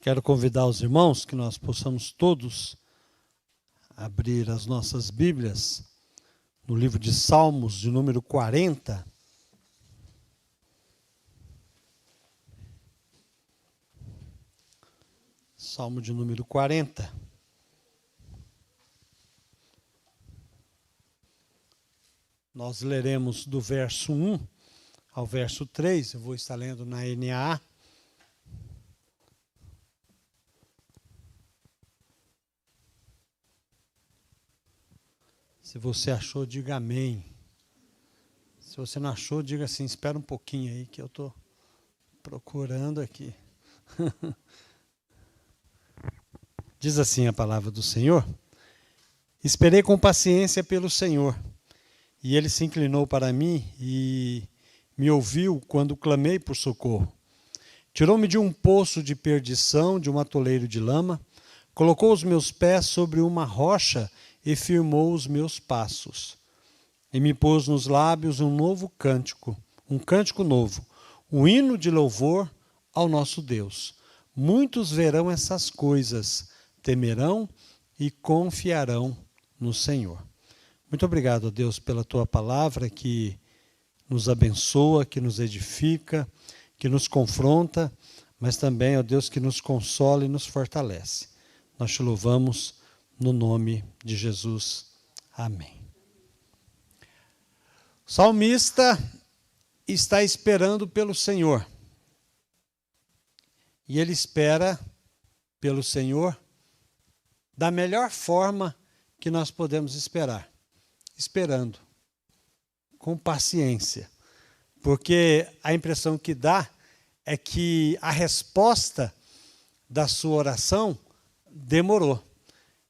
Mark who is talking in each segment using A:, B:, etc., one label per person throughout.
A: Quero convidar os irmãos que nós possamos todos abrir as nossas Bíblias no livro de Salmos, de número 40. Salmo de número 40. Nós leremos do verso 1 ao verso 3, eu vou estar lendo na NAA. Se você achou, diga amém. Se você não achou, diga assim, espera um pouquinho aí que eu estou procurando aqui. Diz assim a palavra do Senhor: Esperei com paciência pelo Senhor, e Ele se inclinou para mim e me ouviu quando clamei por socorro. Tirou-me de um poço de perdição, de um atoleiro de lama, colocou os meus pés sobre uma rocha e firmou os meus passos. E me pôs nos lábios um cântico novo, um hino de louvor ao nosso Deus. Muitos verão essas coisas, temerão e confiarão no Senhor. Muito obrigado, Deus, pela Tua palavra que nos abençoa, que nos edifica, que nos confronta, mas também, ó Deus, que nos consola e nos fortalece. Nós te louvamos no nome de Jesus. Amém. O salmista está esperando pelo Senhor. E ele espera pelo Senhor da melhor forma que nós podemos esperar. Esperando, com paciência. Porque a impressão que dá é que a resposta da sua oração demorou.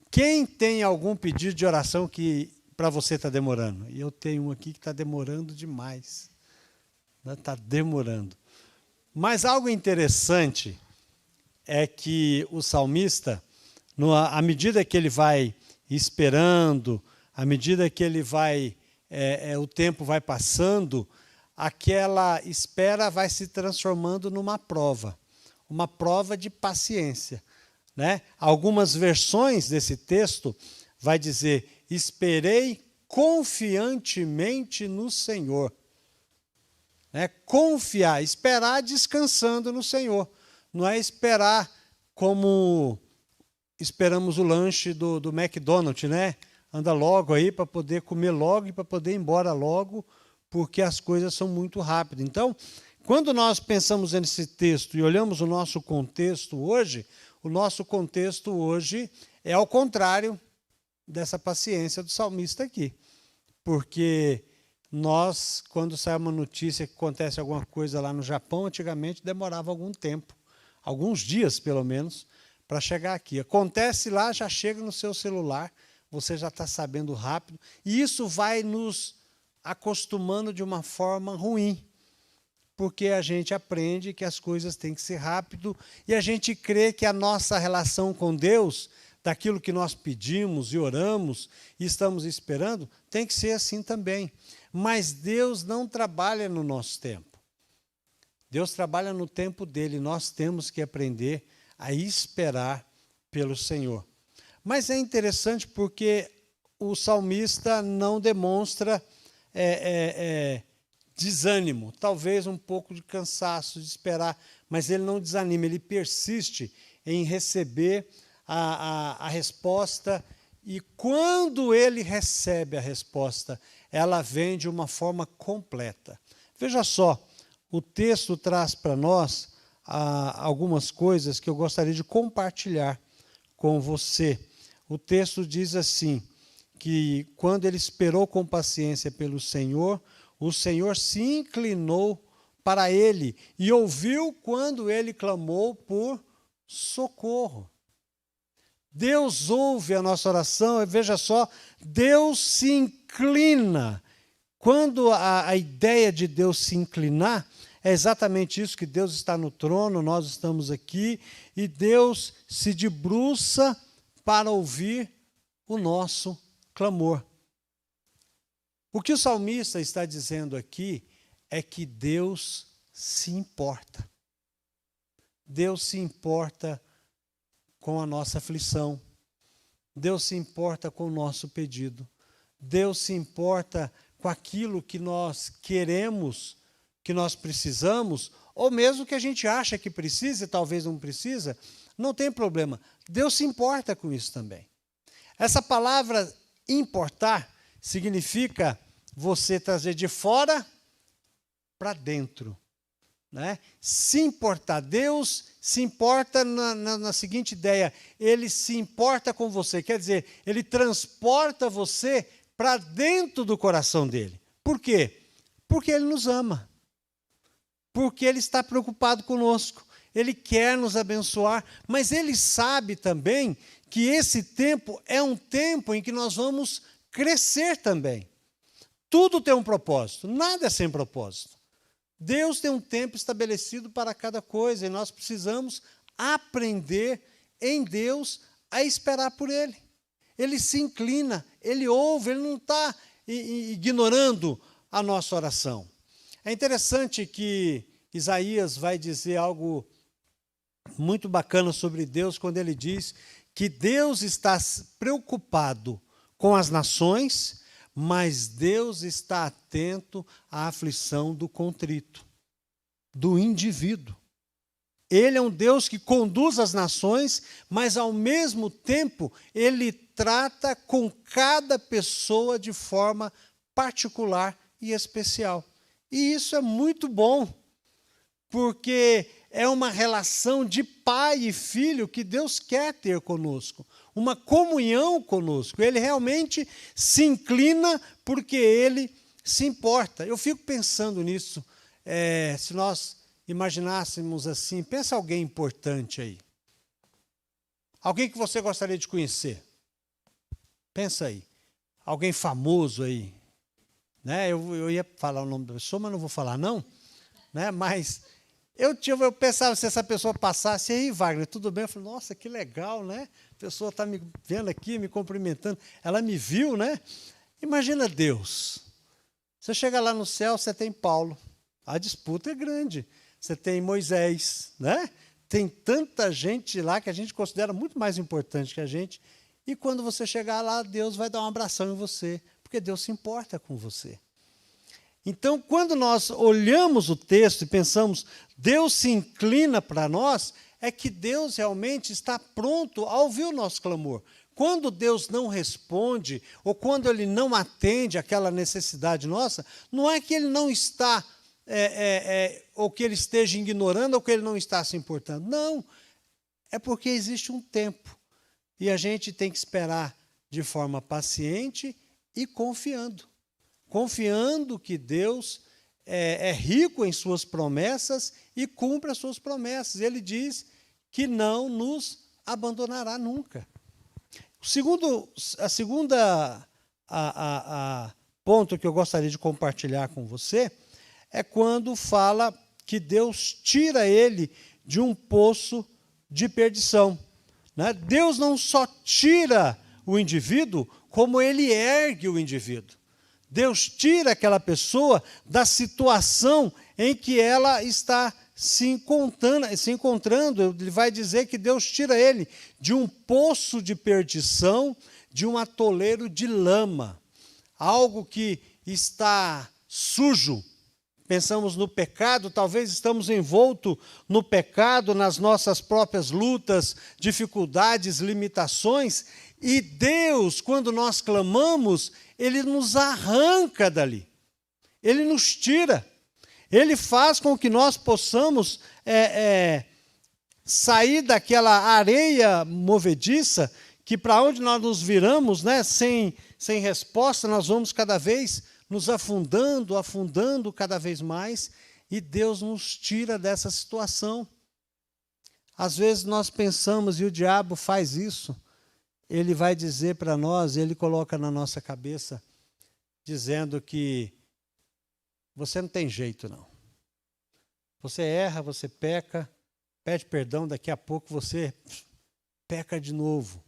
A: Quem tem algum pedido de oração que para você está demorando? E eu tenho um aqui que está demorando demais. Está demorando. Mas algo interessante é que o salmista, à medida que ele vai esperando, à medida que ele vai, o tempo vai passando, aquela espera vai se transformando numa prova. Uma prova de paciência. Né? Algumas versões desse texto vai dizer: esperei confiantemente no Senhor. Né? Confiar, esperar descansando no Senhor. Não é esperar como esperamos o lanche do McDonald's, né? Anda logo aí para poder comer logo e para poder ir embora logo, porque as coisas são muito rápidas. Então, quando nós pensamos nesse texto e olhamos o nosso contexto hoje, o nosso contexto hoje é ao contrário dessa paciência do salmista aqui. Porque nós, quando sai uma notícia que acontece alguma coisa lá no Japão, antigamente demorava algum tempo, alguns dias pelo menos, para chegar aqui. Acontece lá, já chega no seu celular, você já está sabendo rápido, e isso vai nos acostumando de uma forma ruim. Porque a gente aprende que as coisas têm que ser rápido e a gente crê que a nossa relação com Deus, daquilo que nós pedimos e oramos e estamos esperando, tem que ser assim também. Mas Deus não trabalha no nosso tempo. Deus trabalha no tempo dele. Nós temos que aprender a esperar pelo Senhor. Mas é interessante porque o salmista não demonstra desânimo, talvez um pouco de cansaço de esperar, mas ele não desanima, ele persiste em receber a resposta, e quando ele recebe a resposta, ela vem de uma forma completa. Veja só, o texto traz para nós algumas coisas que eu gostaria de compartilhar com você. O texto diz assim, que quando ele esperou com paciência pelo Senhor, o Senhor se inclinou para ele e ouviu quando ele clamou por socorro. Deus ouve a nossa oração, e veja só, Deus se inclina. Quando a ideia de Deus se inclinar, é exatamente isso, que Deus está no trono, nós estamos aqui, e Deus se debruça para ouvir o nosso clamor. O que o salmista está dizendo aqui é que Deus se importa. Deus se importa com a nossa aflição. Deus se importa com o nosso pedido. Deus se importa com aquilo que nós queremos, que nós precisamos, ou mesmo que a gente acha que precisa e talvez não precisa, não tem problema. Deus se importa com isso também. Essa palavra importar significa você trazer de fora para dentro. Né? Se importar. Deus se importa na seguinte ideia: Ele se importa com você, quer dizer, Ele transporta você para dentro do coração dele. Por quê? Porque Ele nos ama. Porque Ele está preocupado conosco. Ele quer nos abençoar, mas Ele sabe também que esse tempo é um tempo em que nós vamos crescer também. Tudo tem um propósito, nada é sem propósito. Deus tem um tempo estabelecido para cada coisa e nós precisamos aprender em Deus a esperar por Ele. Ele se inclina, Ele ouve, Ele não está ignorando a nossa oração. É interessante que Isaías vai dizer algo muito bacana sobre Deus quando ele diz que Deus está preocupado com as nações, mas Deus está atento à aflição do contrito, do indivíduo. Ele é um Deus que conduz as nações, mas ao mesmo tempo Ele trata com cada pessoa de forma particular e especial. E isso é muito bom, porque é uma relação de pai e filho que Deus quer ter conosco, uma comunhão conosco. Ele realmente se inclina porque Ele se importa. Eu fico pensando nisso, se nós imaginássemos assim, pensa alguém importante aí. Alguém que você gostaria de conhecer. Pensa aí. Alguém famoso aí. Né? Eu ia falar o nome da pessoa, mas não vou falar não. Né? Mas eu pensava, se essa pessoa passasse, aí, Wagner, tudo bem? Eu falei, nossa, que legal, né? A pessoa está me vendo aqui, me cumprimentando. Ela me viu, né? Imagina Deus. Você chega lá no céu, você tem Paulo. A disputa é grande. Você tem Moisés, né? Tem tanta gente lá que a gente considera muito mais importante que a gente. E quando você chegar lá, Deus vai dar um abração em você, porque Deus se importa com você. Então, quando nós olhamos o texto e pensamos, Deus se inclina para nós, é que Deus realmente está pronto a ouvir o nosso clamor. Quando Deus não responde, ou quando Ele não atende aquela necessidade nossa, não é que Ele não está, ou que Ele esteja ignorando, ou que Ele não está se importando. Não, é porque existe um tempo. E a gente tem que esperar de forma paciente e confiando. Confiando que Deus é rico em suas promessas e cumpre as suas promessas. Ele diz que não nos abandonará nunca. A segunda ponto que eu gostaria de compartilhar com você é quando fala que Deus tira ele de um poço de perdição. Né? Deus não só tira o indivíduo, como Ele ergue o indivíduo. Deus tira aquela pessoa da situação em que ela está se encontrando. Ele vai dizer que Deus tira ele de um poço de perdição, de um atoleiro de lama, algo que está sujo. Pensamos no pecado, talvez estamos envoltos no pecado, nas nossas próprias lutas, dificuldades, limitações, e Deus, quando nós clamamos, Ele nos arranca dali, Ele nos tira, Ele faz com que nós possamos sair daquela areia movediça, que para onde nós nos viramos, né, sem resposta, nós vamos cada vez nos afundando cada vez mais, e Deus nos tira dessa situação. Às vezes nós pensamos, e o diabo faz isso, ele vai dizer para nós, ele coloca na nossa cabeça, dizendo que você não tem jeito não. Você erra, você peca, pede perdão, daqui a pouco você peca de novo.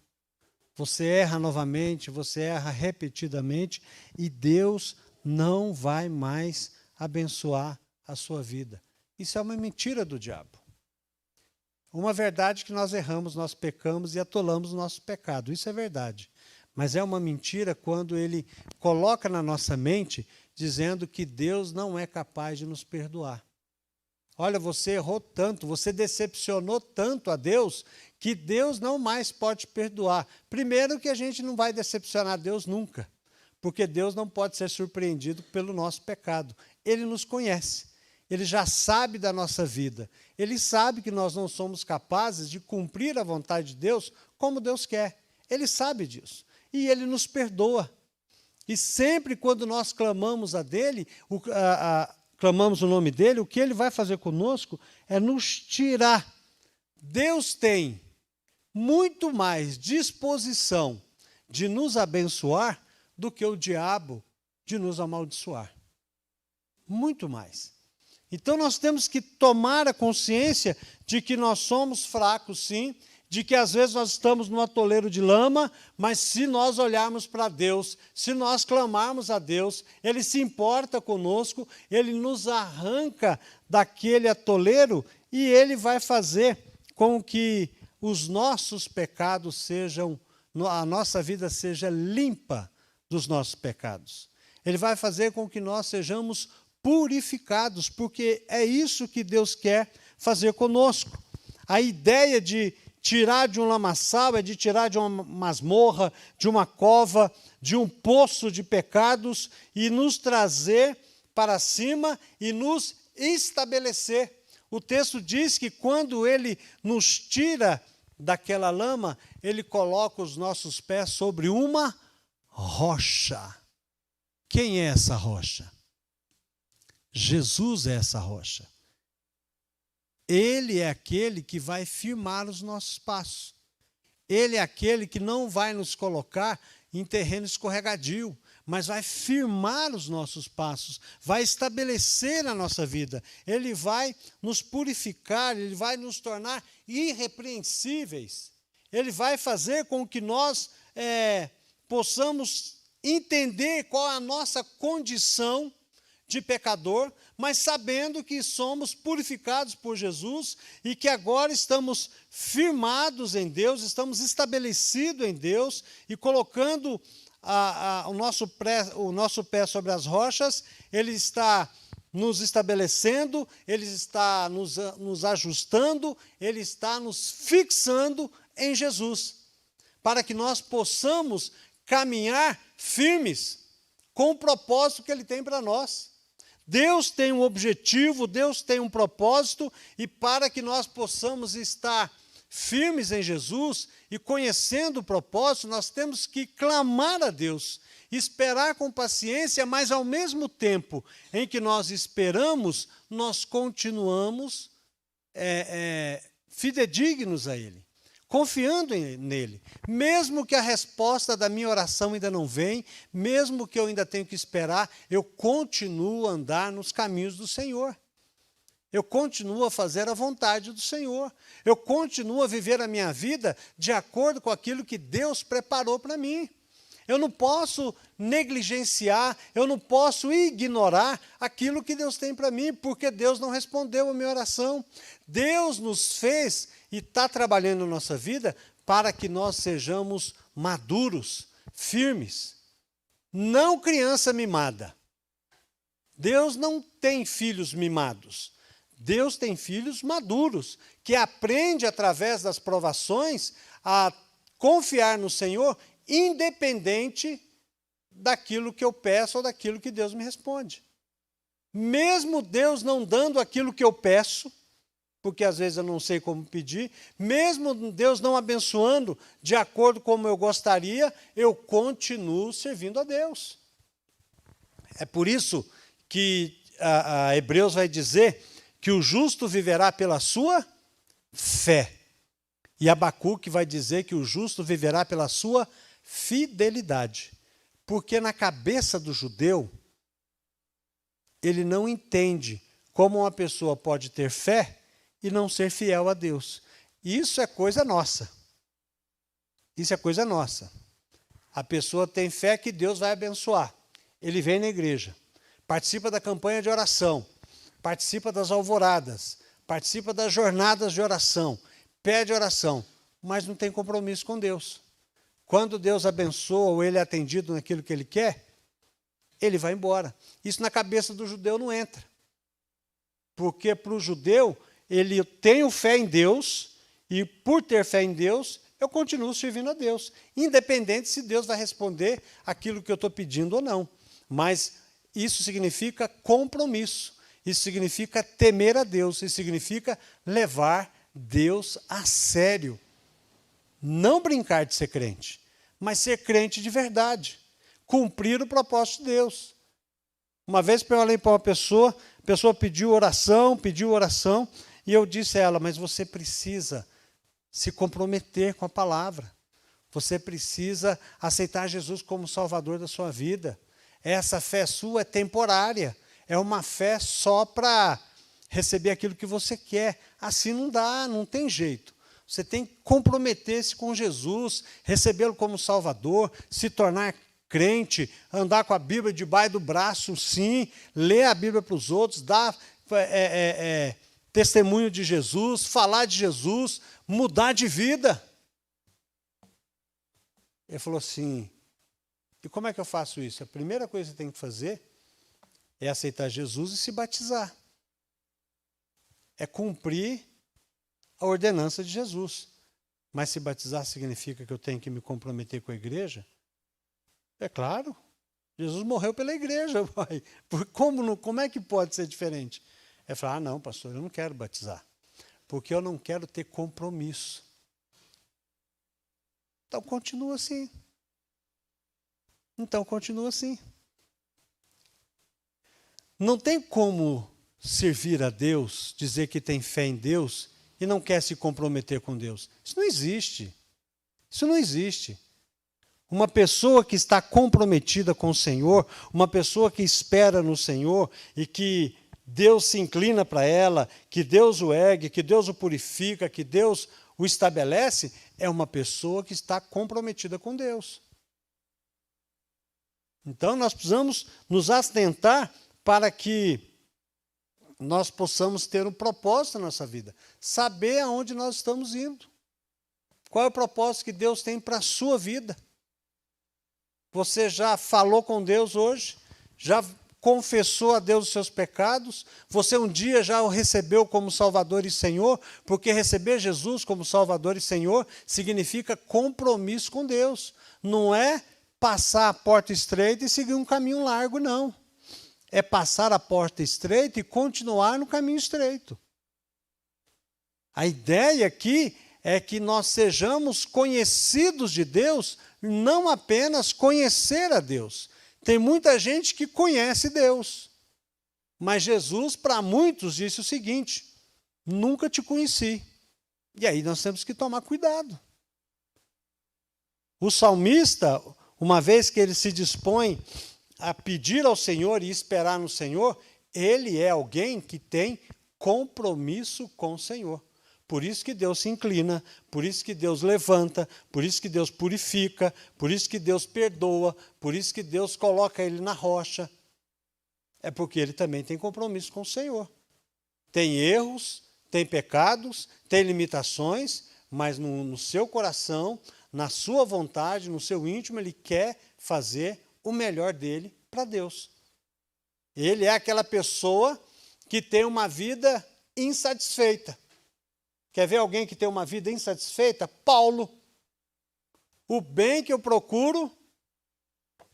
A: Você erra novamente, você erra repetidamente, e Deus não vai mais abençoar a sua vida. Isso é uma mentira do diabo. Uma verdade que nós erramos, nós pecamos e atolamos o nosso pecado. Isso é verdade. Mas é uma mentira quando ele coloca na nossa mente dizendo que Deus não é capaz de nos perdoar. Olha, você errou tanto, você decepcionou tanto a Deus, que Deus não mais pode perdoar. Primeiro que a gente não vai decepcionar Deus nunca, porque Deus não pode ser surpreendido pelo nosso pecado. Ele nos conhece, Ele já sabe da nossa vida, Ele sabe que nós não somos capazes de cumprir a vontade de Deus como Deus quer. Ele sabe disso, e Ele nos perdoa. E sempre quando nós clamamos a dele, clamamos o nome dele, o que ele vai fazer conosco é nos tirar. Deus tem muito mais disposição de nos abençoar do que o diabo de nos amaldiçoar. Muito mais. Então nós temos que tomar a consciência de que nós somos fracos, sim, de que às vezes nós estamos num atoleiro de lama, mas se nós olharmos para Deus, se nós clamarmos a Deus, Ele se importa conosco, Ele nos arranca daquele atoleiro e Ele vai fazer com que os nossos pecados sejam, a nossa vida seja limpa dos nossos pecados. Ele vai fazer com que nós sejamos purificados, porque é isso que Deus quer fazer conosco. A ideia de tirar de um lamaçal é de tirar de uma masmorra, de uma cova, de um poço de pecados e nos trazer para cima e nos estabelecer. O texto diz que quando Ele nos tira daquela lama, Ele coloca os nossos pés sobre uma rocha. Quem é essa rocha? Jesus é essa rocha. Ele é aquele que vai firmar os nossos passos. Ele é aquele que não vai nos colocar em terreno escorregadio, mas vai firmar os nossos passos, vai estabelecer a nossa vida. Ele vai nos purificar, Ele vai nos tornar irrepreensíveis. Ele vai fazer com que nós possamos entender qual é a nossa condição de pecador, mas sabendo que somos purificados por Jesus e que agora estamos firmados em Deus, estamos estabelecidos em Deus e colocando o nosso pé sobre as rochas, Ele está nos estabelecendo, Ele está nos ajustando, Ele está nos fixando em Jesus, para que nós possamos caminhar firmes com o propósito que Ele tem para nós. Deus tem um objetivo, Deus tem um propósito, e para que nós possamos estar firmes em Jesus e conhecendo o propósito, nós temos que clamar a Deus, esperar com paciência, mas ao mesmo tempo em que nós esperamos, nós continuamos fidedignos a Ele, confiando nele, mesmo que a resposta da minha oração ainda não vem, mesmo que eu ainda tenho que esperar, eu continuo a andar nos caminhos do Senhor. Eu continuo a fazer a vontade do Senhor. Eu continuo a viver a minha vida de acordo com aquilo que Deus preparou para mim. Eu não posso negligenciar, eu não posso ignorar aquilo que Deus tem para mim, porque Deus não respondeu a minha oração. Deus nos fez e está trabalhando na nossa vida para que nós sejamos maduros, firmes. Não criança mimada. Deus não tem filhos mimados. Deus tem filhos maduros, que aprende através das provações a confiar no Senhor, independente daquilo que eu peço ou daquilo que Deus me responde. Mesmo Deus não dando aquilo que eu peço, porque às vezes eu não sei como pedir, mesmo Deus não abençoando de acordo como eu gostaria, eu continuo servindo a Deus. É por isso que a Hebreus vai dizer que o justo viverá pela sua fé. E Abacuque vai dizer que o justo viverá pela sua fidelidade. Porque na cabeça do judeu, ele não entende como uma pessoa pode ter fé e não ser fiel a Deus. Isso é coisa nossa. Isso é coisa nossa. A pessoa tem fé que Deus vai abençoar. Ele vem na igreja, participa da campanha de oração, participa das alvoradas, participa das jornadas de oração, pede oração, mas não tem compromisso com Deus. Quando Deus abençoa ou ele é atendido naquilo que ele quer, ele vai embora. Isso na cabeça do judeu não entra. Porque para o judeu, ele tem fé em Deus, e por ter fé em Deus, eu continuo servindo a Deus, independente se Deus vai responder aquilo que eu estou pedindo ou não. Mas isso significa compromisso, isso significa temer a Deus, isso significa levar Deus a sério. Não brincar de ser crente, mas ser crente de verdade, cumprir o propósito de Deus. Uma vez eu falei para uma pessoa, a pessoa pediu oração, e eu disse a ela, mas você precisa se comprometer com a palavra. Você precisa aceitar Jesus como Salvador da sua vida. Essa fé sua é temporária, é uma fé só para receber aquilo que você quer. Assim não dá, não tem jeito. Você tem que comprometer-se com Jesus, recebê-lo como Salvador, se tornar crente, andar com a Bíblia debaixo do braço, sim, ler a Bíblia para os outros, dar testemunho de Jesus, falar de Jesus, mudar de vida. Ele falou assim, e como é que eu faço isso? A primeira coisa que você tem que fazer é aceitar Jesus e se batizar. É cumprir a ordenança de Jesus. Mas se batizar significa que eu tenho que me comprometer com a igreja? É claro. Jesus morreu pela igreja. Pai. Como é que pode ser diferente? Ele falou, não, pastor, eu não quero batizar. Porque eu não quero ter compromisso. Então, continua assim. Não tem como servir a Deus, dizer que tem fé em Deus e não quer se comprometer com Deus. Isso não existe. Uma pessoa que está comprometida com o Senhor, uma pessoa que espera no Senhor e que Deus se inclina para ela, que Deus o ergue, que Deus o purifica, que Deus o estabelece, é uma pessoa que está comprometida com Deus. Então, nós precisamos nos atentar para que nós possamos ter um propósito na nossa vida. Saber aonde nós estamos indo. Qual é o propósito que Deus tem para a sua vida? Você já falou com Deus hoje? Já confessou a Deus os seus pecados? Você um dia já o recebeu como Salvador e Senhor? Porque receber Jesus como Salvador e Senhor significa compromisso com Deus. Não é passar a porta estreita e seguir um caminho largo, não. É passar a porta estreita e continuar no caminho estreito. A ideia aqui é que nós sejamos conhecidos de Deus, não apenas conhecer a Deus. Tem muita gente que conhece Deus, mas Jesus, para muitos, disse o seguinte, nunca te conheci. E aí nós temos que tomar cuidado. O salmista, uma vez que ele se dispõe a pedir ao Senhor e esperar no Senhor, ele é alguém que tem compromisso com o Senhor. Por isso que Deus se inclina, por isso que Deus levanta, por isso que Deus purifica, por isso que Deus perdoa, por isso que Deus coloca ele na rocha. É porque ele também tem compromisso com o Senhor. Tem erros, tem pecados, tem limitações, mas no seu coração, na sua vontade, no seu íntimo, ele quer fazer o melhor dele para Deus. Ele é aquela pessoa que tem uma vida insatisfeita. Quer ver alguém que tem uma vida insatisfeita? Paulo. O bem que eu procuro,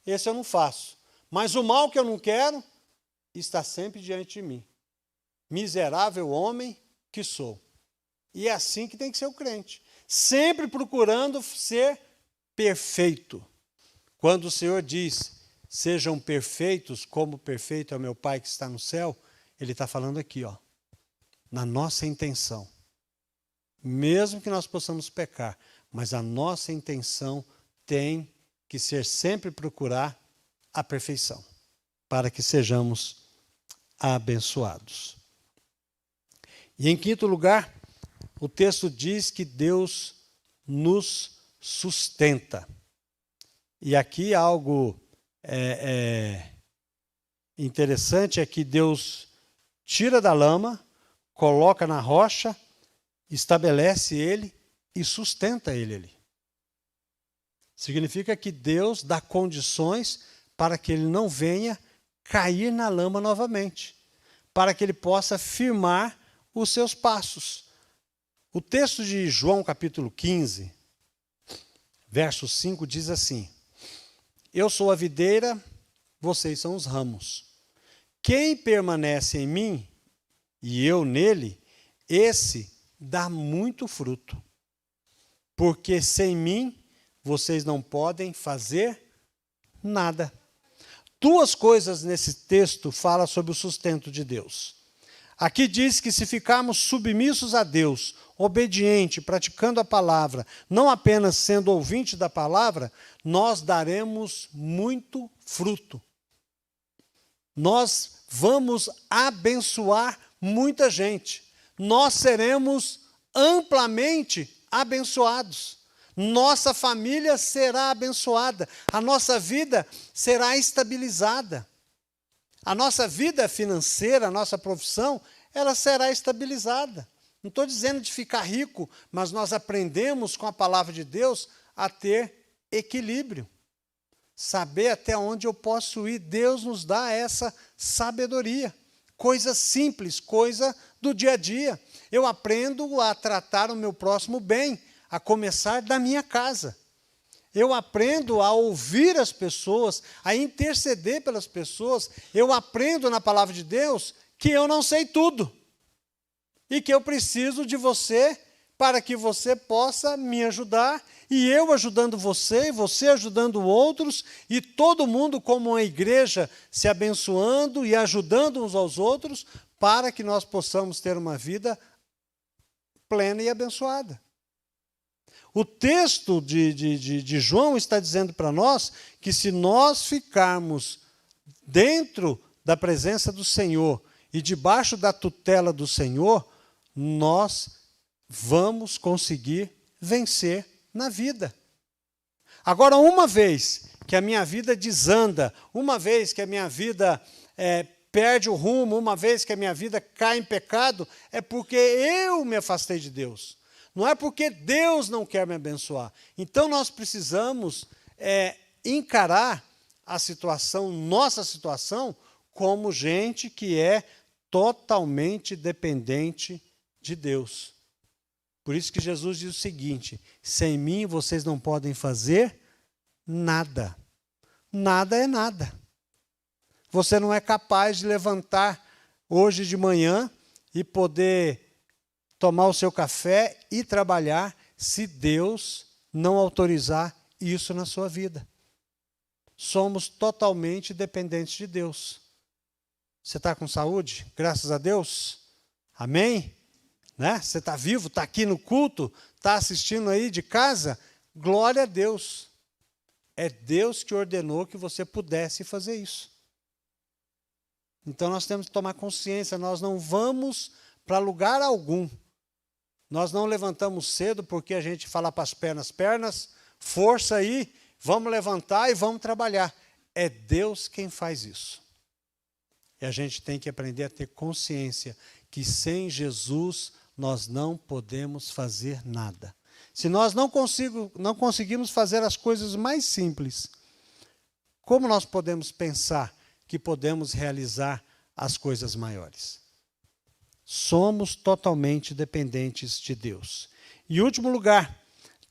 A: esse eu não faço. Mas o mal que eu não quero, está sempre diante de mim. Miserável homem que sou. E é assim que tem que ser o crente. Sempre procurando ser perfeito. Quando o Senhor diz, sejam perfeitos, como perfeito é o meu Pai que está no céu, Ele está falando aqui, na nossa intenção. Mesmo que nós possamos pecar, mas a nossa intenção tem que ser sempre procurar a perfeição, para que sejamos abençoados. E em quinto lugar, o texto diz que Deus nos sustenta. E aqui algo interessante é que Deus tira da lama, coloca na rocha estabelece ele e sustenta ele ali. Significa que Deus dá condições para que ele não venha cair na lama novamente, para que ele possa firmar os seus passos. O texto de João capítulo 15, verso 5 diz assim: eu sou a videira, vocês são os ramos. Quem permanece em mim e eu nele, esse dá muito fruto. Porque sem mim vocês não podem fazer nada. Duas coisas nesse texto falam sobre o sustento de Deus. Aqui diz que se ficarmos submissos a Deus, obediente, praticando a palavra, não apenas sendo ouvinte da palavra, nós daremos muito fruto. Nós vamos abençoar muita gente. Nós seremos amplamente abençoados. Nossa família será abençoada. A nossa vida será estabilizada. A nossa vida financeira, a nossa profissão, ela será estabilizada. Não estou dizendo de ficar rico, mas nós aprendemos com a palavra de Deus a ter equilíbrio. Saber até onde eu posso ir. Deus nos dá essa sabedoria. Coisa simples, coisa do dia a dia. Eu aprendo a tratar o meu próximo bem, a começar da minha casa. Eu aprendo a ouvir as pessoas, a interceder pelas pessoas. Eu aprendo na palavra de Deus que eu não sei tudo. E que eu preciso de você para que você possa me ajudar. E eu ajudando você, e você ajudando outros, e todo mundo como uma igreja se abençoando e ajudando uns aos outros, para que nós possamos ter uma vida plena e abençoada. O texto de João está dizendo para nós que se nós ficarmos dentro da presença do Senhor e debaixo da tutela do Senhor, nós vamos conseguir vencer na vida. Agora, uma vez que a minha vida desanda, uma vez que a minha vida perde o rumo, uma vez que a minha vida cai em pecado, é porque eu me afastei de Deus. Não é porque Deus não quer me abençoar. Então, nós precisamos encarar a situação, nossa situação, como gente que é totalmente dependente de Deus. Por isso que Jesus diz o seguinte: sem mim vocês não podem fazer nada. Nada é nada. Você não é capaz de levantar hoje de manhã e poder tomar o seu café e trabalhar se Deus não autorizar isso na sua vida. Somos totalmente dependentes de Deus. Você está com saúde? Graças a Deus. Amém? Né? Você está vivo, está aqui no culto, está assistindo aí de casa? Glória a Deus. É Deus que ordenou que você pudesse fazer isso. Então nós temos que tomar consciência, nós não vamos para lugar algum. Nós não levantamos cedo porque a gente fala para as pernas, força aí, vamos levantar e vamos trabalhar. É Deus quem faz isso. E a gente tem que aprender a ter consciência que sem Jesus nós não podemos fazer nada. Se nós não conseguimos fazer as coisas mais simples, como nós podemos pensar que podemos realizar as coisas maiores? Somos totalmente dependentes de Deus. Em último lugar,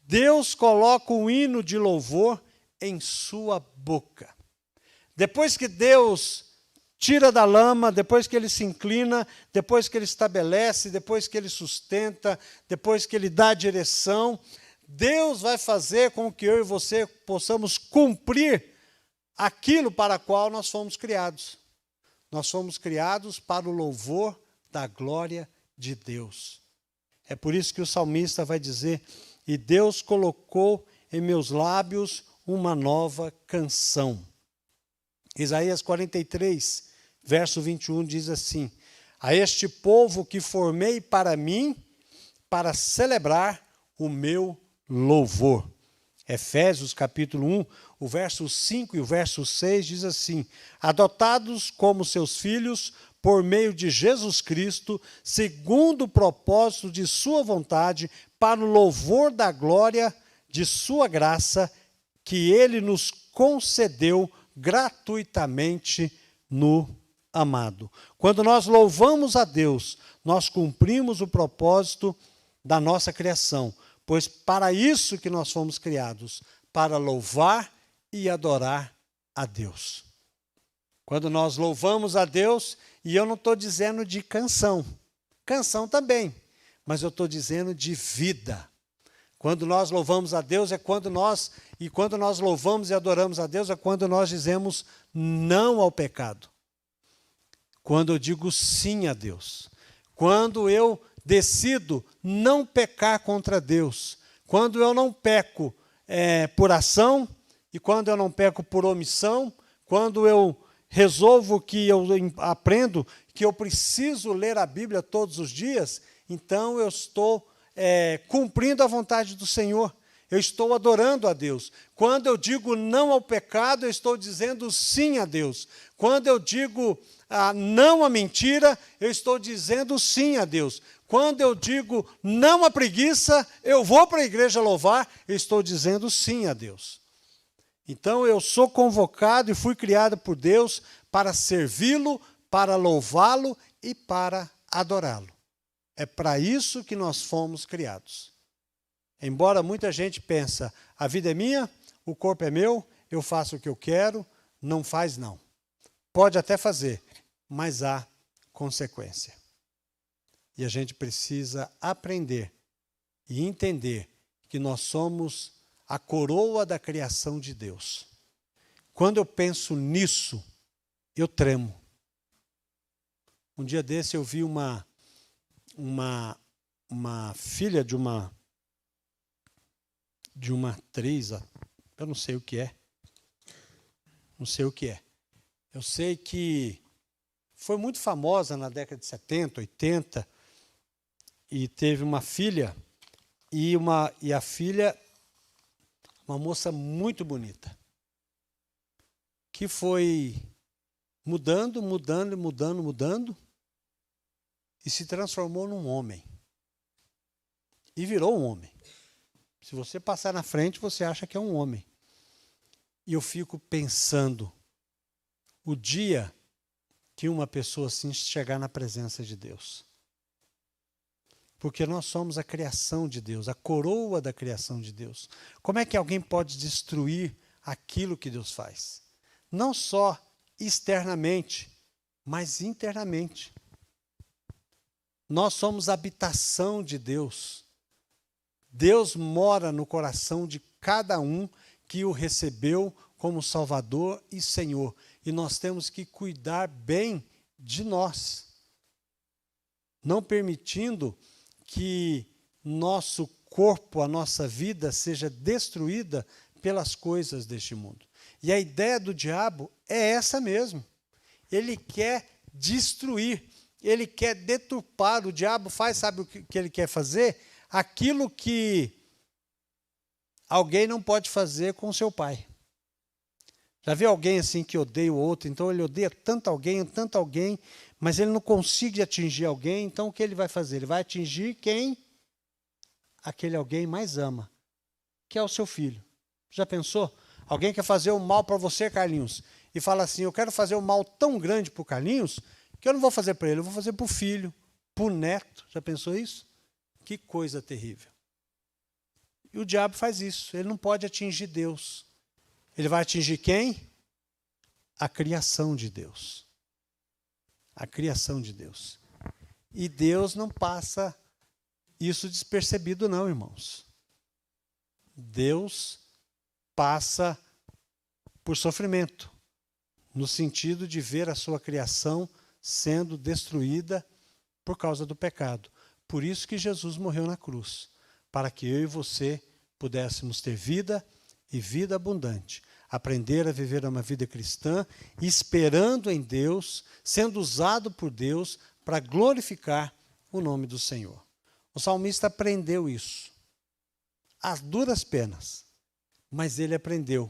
A: Deus coloca um hino de louvor em sua boca. Depois que Deus tira da lama, depois que Ele se inclina, depois que Ele estabelece, depois que Ele sustenta, depois que Ele dá a direção, Deus vai fazer com que eu e você possamos cumprir aquilo para o qual nós fomos criados. Nós fomos criados para o louvor da glória de Deus. É por isso que o salmista vai dizer: e Deus colocou em meus lábios uma nova canção. Isaías 43, verso 21 diz assim: a este povo que formei para mim, para celebrar o meu louvor. Efésios capítulo 1, o verso 5 e o verso 6 diz assim: adotados como seus filhos por meio de Jesus Cristo, segundo o propósito de sua vontade, para o louvor da glória de sua graça, que ele nos concedeu gratuitamente no amado. Quando nós louvamos a Deus, nós cumprimos o propósito da nossa criação, pois para isso que nós fomos criados, para louvar e adorar a Deus. Quando nós louvamos a Deus, e eu não estou dizendo de canção também, mas eu estou dizendo de vida. Quando nós louvamos a Deus quando nós louvamos e adoramos a Deus é quando nós dizemos não ao pecado. Quando eu digo sim a Deus. Quando eu decido não pecar contra Deus. Quando eu não peco por ação e quando eu não peco por omissão. Quando eu resolvo que eu aprendo que eu preciso ler a Bíblia todos os dias, então eu estou cumprindo a vontade do Senhor. Eu estou adorando a Deus. Quando eu digo não ao pecado, eu estou dizendo sim a Deus. Quando eu digo não à mentira, eu estou dizendo sim a Deus. Quando eu digo não à preguiça, eu vou para a igreja louvar, eu estou dizendo sim a Deus. Então eu sou convocado e fui criado por Deus para servi-lo, para louvá-lo e para adorá-lo. É para isso que nós fomos criados. Embora muita gente pense, a vida é minha, o corpo é meu, eu faço o que eu quero, não faz não. Pode até fazer, mas há consequência. E a gente precisa aprender e entender que nós somos a coroa da criação de Deus. Quando eu penso nisso, eu tremo. Um dia desse eu vi uma filha de uma atriz, eu não sei o que é. Não sei o que é. Eu sei que foi muito famosa na década de 70, 80, e teve uma filha, e a filha, uma moça muito bonita, que foi mudando, e se transformou num homem. E virou um homem. Se você passar na frente, você acha que é um homem. E eu fico pensando, o dia que uma pessoa assim chegar na presença de Deus. Porque nós somos a criação de Deus, a coroa da criação de Deus. Como é que alguém pode destruir aquilo que Deus faz? Não só externamente, mas internamente. Nós somos a habitação de Deus. Deus mora no coração de cada um que o recebeu como Salvador e Senhor. E nós temos que cuidar bem de nós, não permitindo que nosso corpo, a nossa vida, seja destruída pelas coisas deste mundo. E a ideia do diabo é essa mesmo. Ele quer destruir, ele quer deturpar. O diabo faz, sabe o que ele quer fazer? Aquilo que alguém não pode fazer com seu pai. Já viu alguém assim que odeia o outro? Então ele odeia tanto alguém, mas ele não consegue atingir alguém, então o que ele vai fazer? Ele vai atingir quem aquele alguém mais ama, que é o seu filho. Já pensou? Alguém quer fazer o mal para você, Carlinhos, e fala assim, eu quero fazer um mal tão grande para o Carlinhos, que eu não vou fazer para ele, eu vou fazer para o filho, para o neto. Já pensou isso? Que coisa terrível. E o diabo faz isso, ele não pode atingir Deus. Ele vai atingir quem? A criação de Deus. A criação de Deus. E Deus não passa isso despercebido não, irmãos. Deus passa por sofrimento, no sentido de ver a sua criação sendo destruída por causa do pecado. Por isso que Jesus morreu na cruz, para que eu e você pudéssemos ter vida e vida abundante, aprender a viver uma vida cristã, esperando em Deus, sendo usado por Deus para glorificar o nome do Senhor. O salmista aprendeu isso, às duras penas, mas ele aprendeu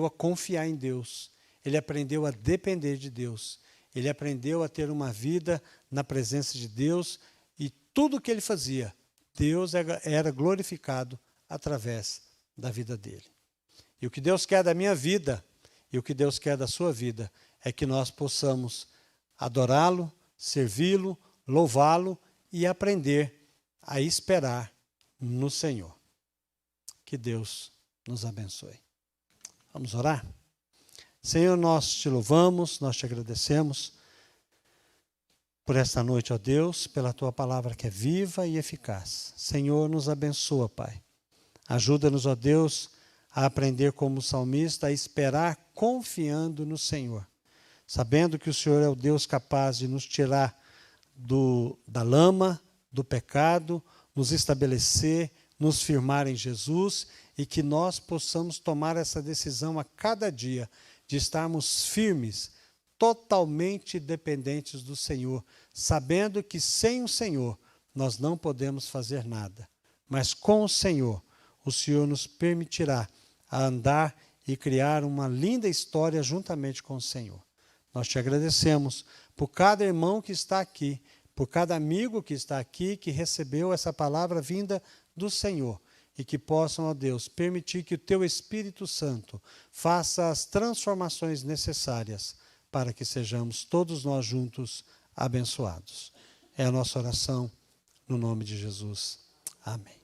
A: a confiar em Deus, ele aprendeu a depender de Deus, ele aprendeu a ter uma vida na presença de Deus e tudo que ele fazia, Deus era glorificado através da vida dele. E o que Deus quer da minha vida e o que Deus quer da sua vida é que nós possamos adorá-lo, servi-lo, louvá-lo e aprender a esperar no Senhor. Que Deus nos abençoe. Vamos orar? Senhor, nós te louvamos, nós te agradecemos por esta noite, ó Deus, pela tua palavra que é viva e eficaz. Senhor, nos abençoa, Pai. Ajuda-nos, ó Deus, a aprender como salmista, a esperar confiando no Senhor, sabendo que o Senhor é o Deus capaz de nos tirar da lama, do pecado, nos estabelecer, nos firmar em Jesus e que nós possamos tomar essa decisão a cada dia de estarmos firmes, totalmente dependentes do Senhor, sabendo que sem o Senhor nós não podemos fazer nada, mas com o Senhor nos permitirá andar e criar uma linda história juntamente com o Senhor. Nós te agradecemos por cada irmão que está aqui, por cada amigo que está aqui, que recebeu essa palavra vinda do Senhor, e que possam, ó Deus, permitir que o teu Espírito Santo faça as transformações necessárias para que sejamos todos nós juntos abençoados. É a nossa oração, no nome de Jesus. Amém.